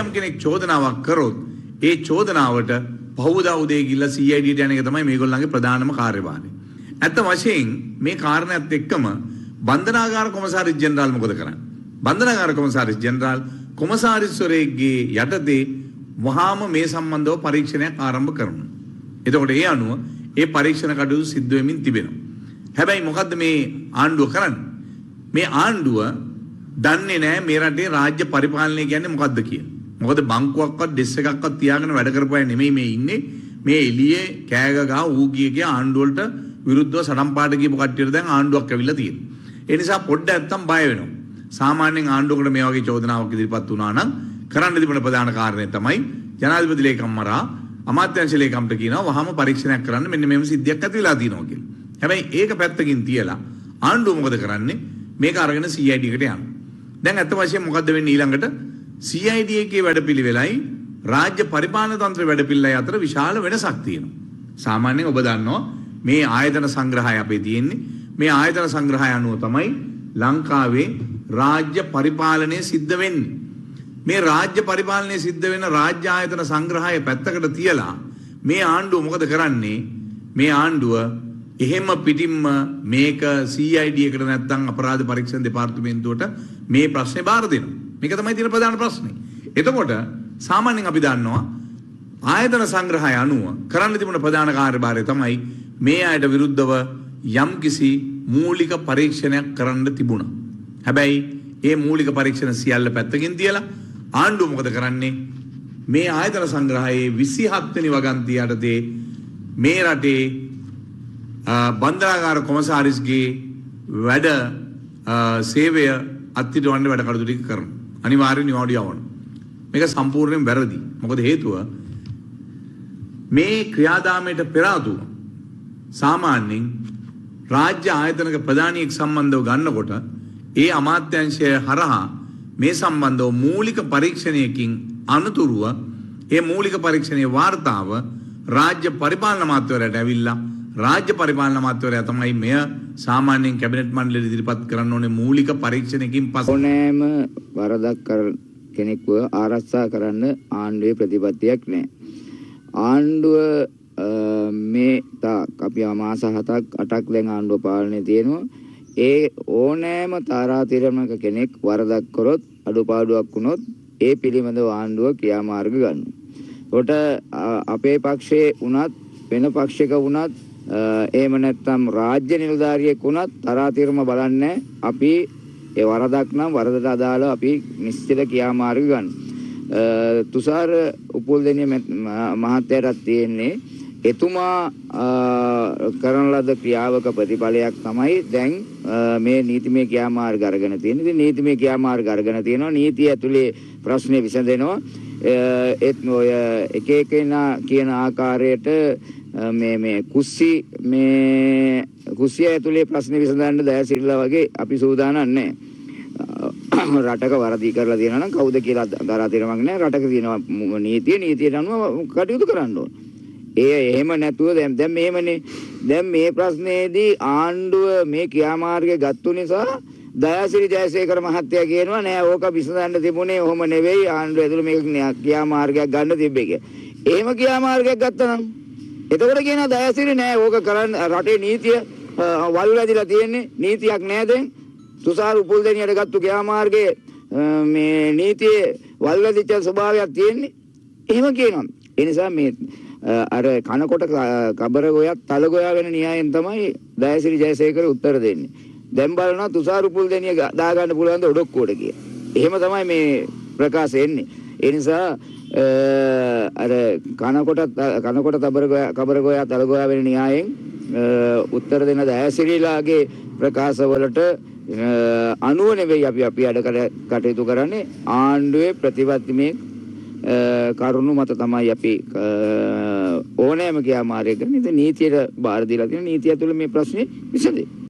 යම් කෙනෙක් චෝදනාවක් කරොත් ඒ චෝදනාවට පහුවදා උදේ ගිහිල්ලා CID ට යන එක තමයි මේගොල්ලන්ගේ ප්‍රධානම කාර්යභාරය. ඇත්ත වශයෙන් මේ කාරණාවත් එක්කම බන්ධනාගාර කොමසාරිස් ජෙනරාල් මොකද කරන්නේ? බන්ධනාගාර කොමසාරිස් ජෙනරාල් කොමසාරිස්වරයෙක්ගේ යටතේ වහාම මේ සම්බන්ධව පරීක්ෂණයක් ආරම්භ කරනවා. එතකොට ඒ අනුව ඒ පරීක්ෂණ කටයුතු සිද්ධ වෙමින් තිබෙනවා. හැබැයි මොකද්ද මේ ආණ්ඩුව කරන්නේ? මේ ආණ්ඩුව දන්නේ නැහැ මේ රටේ රාජ්‍ය පරිපාලනය කියන්නේ මොකද්ද කියලා. මොකද බංකුවක්වත් ඩෙස් එකක්වත් තියාගෙන වැඩ කරපුවා නෙමෙයි මේ ඉන්නේ. මේ එළියේ කෑග ගහ ඌ කිය ආණ්ඩුව වලට විරුද්ධව සටන් පාට කියපු කට්ටියට දැන් ආණ්ඩුවක් ඇවිල්ලා තියෙනවා. ඒ නිසා පොඩ්ඩක් නැත්තම් බය වෙනවා. සාමාන්‍යයෙන් ආණ්ඩුවකට මේ වගේ චෝදනාවක් ඉදිරිපත් වුණා නම් කරන්න තිබුණ ප්‍රධාන කාරණය තමයි ජනාධිපති ලේකම් මරා අමාත්‍යාංශ ලේකම්ට කියනවා වහම පරීක්ෂණයක් කරන්න මෙන්න මෙහෙම සිද්ධියක් ඇති වෙලා තියෙනවා කියලා. හැබැයි ඒක පැත්තකින් තියලා ආණ්ඩුව මොකද කරන්නේ? මේක අරගෙන CID එකට යනවා. දැන් අත්ත වශයෙන් මොකද්ද වෙන්නේ ඊළඟට? CID එකේ වැඩපිළිවෙලයි රාජ්‍ය පරිපාලන තන්ත්‍ර වැඩපිළිවෙලයි අතර විශාල වෙනසක් තියෙනවා. සාමාන්‍යයෙන් ඔබ දන්නවා මේ ආයතන සංග්‍රහය අපේ තියෙන්නේ. මේ ආයතන සංග්‍රහය අනුව තමයි ලංකාවේ රාජ්‍ය පරිපාලනය සිද්ධ වෙන්නේ. මේ රාජ්‍ය පරිපාලනය සිද්ධ වෙන රාජ්‍ය ආයතන සංග්‍රහය පැත්තකට තියලා මේ ආණ්ඩුව මොකද කරන්නේ? මේ ආණ්ඩුව එහෙම පිටින්ම මේක CID එකට නැත්නම් අපරාධ පරීක්ෂණ දෙපාර්තමේන්තුවට මේ ප්‍රශ්නේ බාර දෙනවා. මේක තමයි තියෙන ප්‍රධාන ප්‍රශ්නේ. එතකොට සාමාන්‍යයෙන් අපි දන්නවා ආයතන සංග්‍රහය අනුව කරන්න තිබුණ ප්‍රධාන කාර්යභාරය තමයි මේ අයට විරුද්ධව යම්කිසි මූලික පරීක්ෂණයක් කරන්න තිබුණා. හැබැයි ඒ මූලික පරීක්ෂණ සියල්ල පැත්තකින් තියලා ආණ්ඩුව මොකද කරන්නේ? මේ ආයතන සංග්‍රහයේ 27 වෙනි වගන්තිය යටතේ මේ රටේ බන්ධනාගාර කොමසාරිස්ගේ වැඩ සේවය අත්හිටවන්න වැඩ කටයුතු ටික කරනවා. අනිවාර්යෙන් නිවාඩු යවනවා. මේක සම්පූර්ණයෙන් වැරදි. මොකද හේතුව මේ ක්‍රියාදාමයට පෙර ආතුව සාමාන්‍යයෙන් රාජ්‍ය ආයතනක ප්‍රධානියෙක් සම්බන්ධව ගන්නකොට ඒ අමාත්‍යාංශය හරහා මේ සම්බන්ධව මූලික පරීක්ෂණයකින් අනතුරුව ඒ මූලික පරීක්ෂණයේ වාර්තාව රාජ්‍ය පරිපාලන අමාත්‍යවරයාට ඇවිල්ලා රාජ්‍ය පරිපාලන අමාත්‍යවරයා තමයි මෙය සාමාන්‍යයෙන් කැබිනට් මණ්ඩලයට ඉදිරිපත් කරන්න ඕනේ මූලික පරීක්ෂණයකින් පස්සේ. ඕනෑම වරදක් කෙනෙක්ව ආරක්ෂා කරන්න ආණ්ඩුවේ ප්‍රතිපත්තියක් නැහැ. ආණ්ඩුව මේ අපි මාස 7ක් 8ක් දැන් ආණ්ඩුව පාලනයේ තියෙනවා. ඒ ඕනෑම තාරාතිරමක කෙනෙක් වරදක් කරොත් අඩුපාඩුවක් වුණොත් ඒ පිළිබඳව ආණ්ඩුව ක්‍රියාමාර්ග ගන්නවා. ඒකට අපේ පක්ෂයේ වුණත් වෙන පක්ෂයක වුණත් එහෙම නැත්නම් රාජ්‍ය නිලධාරියෙක් වුණත් තරාතිරම බලන්නේ අපි ඒ වරදක් නම් වරදට අදාළව අපි නිශ්චිත ක්‍රියාමාර්ග ගන්න. තුෂාර උපුල්දෙනිය මහත්තයාට තියෙන්නේ එතුමා කරන ලද ක්‍රියාවක ප්‍රතිඵලයක් තමයි දැන් මේ නීතිමය ක්‍රියාමාර්ග අරගෙන තියෙන්නේ. ඉතින් නීතිමය ක්‍රියාමාර්ග අරගෙන තියෙනවා. නීතිය ඇතුලේ ප්‍රශ්නේ විසඳෙනවා. ඒත් ඔය එක එකනා කියන ආකාරයට මේ කුස්සිය ඇතුලේ ප්‍රශ්නේ විසඳන්න දයසිරිලා වගේ අපි සූදානම් නැහැ. රටක වරදී කරලා තියෙනවා නම් කවුද කියලා තරාතිරමක් නැහැ. රටක තියෙනවා නීතියට අනුව කටයුතු කරන්න ඕන. එහෙම නැතුව දැන් මෙහෙමනේ. දැන් මේ ප්‍රශ්නේදී ආණ්ඩුව මේ ක්‍රියාමාර්ගය ගත්තු නිසා දයාසිරි ජයසේකර මහත්තයා කියනවා නෑ ඕක විසඳන්න තිබුණේ ඔහොම නෙවෙයි ආණ්ඩුව ඇතුළේ මේක ක්‍රියාමාර්ගයක් ගන්න තිබ්බේ කියලා. එහෙම ක්‍රියාමාර්ගයක් ගත්තා නම් එතකොට කියනවා දයාසිරි නෑ ඕක කරන්න රටේ නීතිය වල් වැදිලා තියෙන්නේ නීතියක් නෑ දැන් තුෂාර උපුල්දෙනියට ගත්තු ක්‍රියාමාර්ගයේ මේ නීතියේ වල් වැදිච්ච ස්වභාවයක් තියෙන්නේ. එහෙම කියනවා. ඒ නිසා මේ අර කනකොට කබර ගෝයක් තල ගෝයා වෙන න්‍යායෙන් තමයි දයාසිරි ජයසේකර උත්තර දෙන්නේ. දැන් බලනවා තුෂාර උපුල්දෙනිය දාගන්න පුළුවන් ද ඔඩොක්කුවට කියලා. එහෙම තමයි මේ ප්‍රකාශ එන්නේ. ඒ නිසා අර කනකොට කබර ගෝයා තල ගෝයා වෙන න්‍යායෙන් උත්තර දෙන දයාසිරිලාගේ ප්‍රකාශවලට අනුව නෙවෙයි අපි කටයුතු කරන්නේ ආණ්ඩුවේ ප්‍රතිපත්තිමේ කරුණු මත තමයි අපි ඕනෑම ක්‍රියාමාර්ගයක් කරන්නේ. ඉතින් නීතියට බාර දීලා තියෙන නීතිය ඇතුළේ මේ ප්‍රශ්නේ විසඳේ.